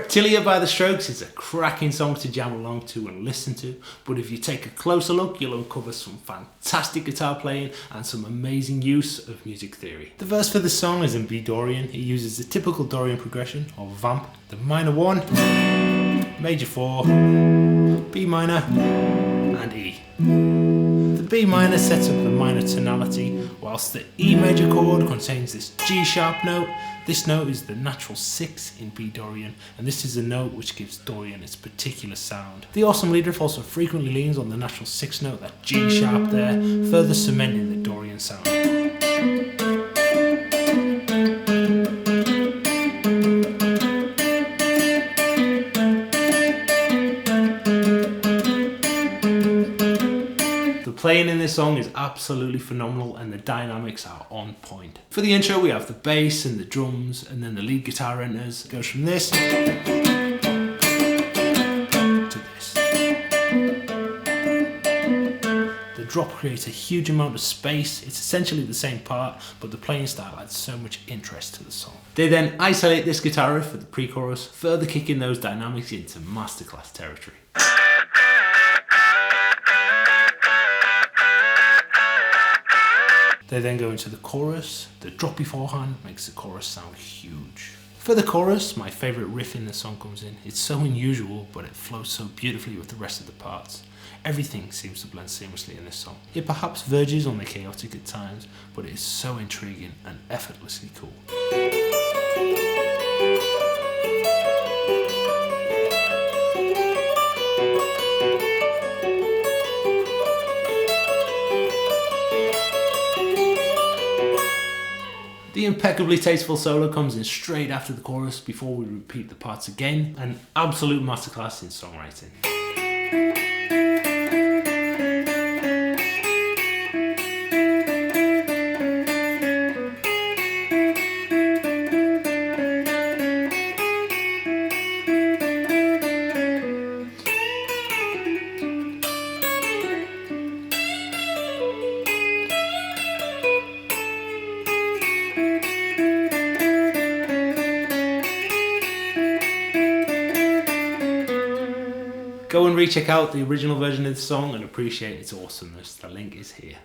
Reptilia by The Strokes is a cracking song to jam along to and listen to, but if you take a closer look, you'll uncover some fantastic guitar playing and some amazing use of music theory. The verse for this song is in B Dorian. It uses the typical Dorian progression of vamp, the minor 1, major 4, B minor, and E. The B minor sets up the minor tonality, whilst the E major chord contains this G sharp note. This note is the natural 6 in B Dorian, and this is the note which gives Dorian its particular sound. The awesome lead riff also frequently leans on the natural 6 note, that G sharp there, further cementing the Dorian sound. The playing in this song is absolutely phenomenal and the dynamics are on point. For the intro we have the bass and the drums, and then the lead guitar enters. It goes from this to this. The drop creates a huge amount of space. It's essentially the same part, but the playing style adds so much interest to the song. They then isolate this guitar riff for the pre-chorus, further kicking those dynamics into Masterclass territory. They then go into the chorus. The drop beforehand makes the chorus sound huge. For the chorus, my favourite riff in the song comes in. It's so unusual, but it flows so beautifully with the rest of the parts. Everything seems to blend seamlessly in this song. It perhaps verges on the chaotic at times, but it is so intriguing and effortlessly cool. The impeccably tasteful solo comes in straight after the chorus before we repeat the parts again. An absolute masterclass in songwriting. Go and recheck out the original version of the song and appreciate its awesomeness. The link is here.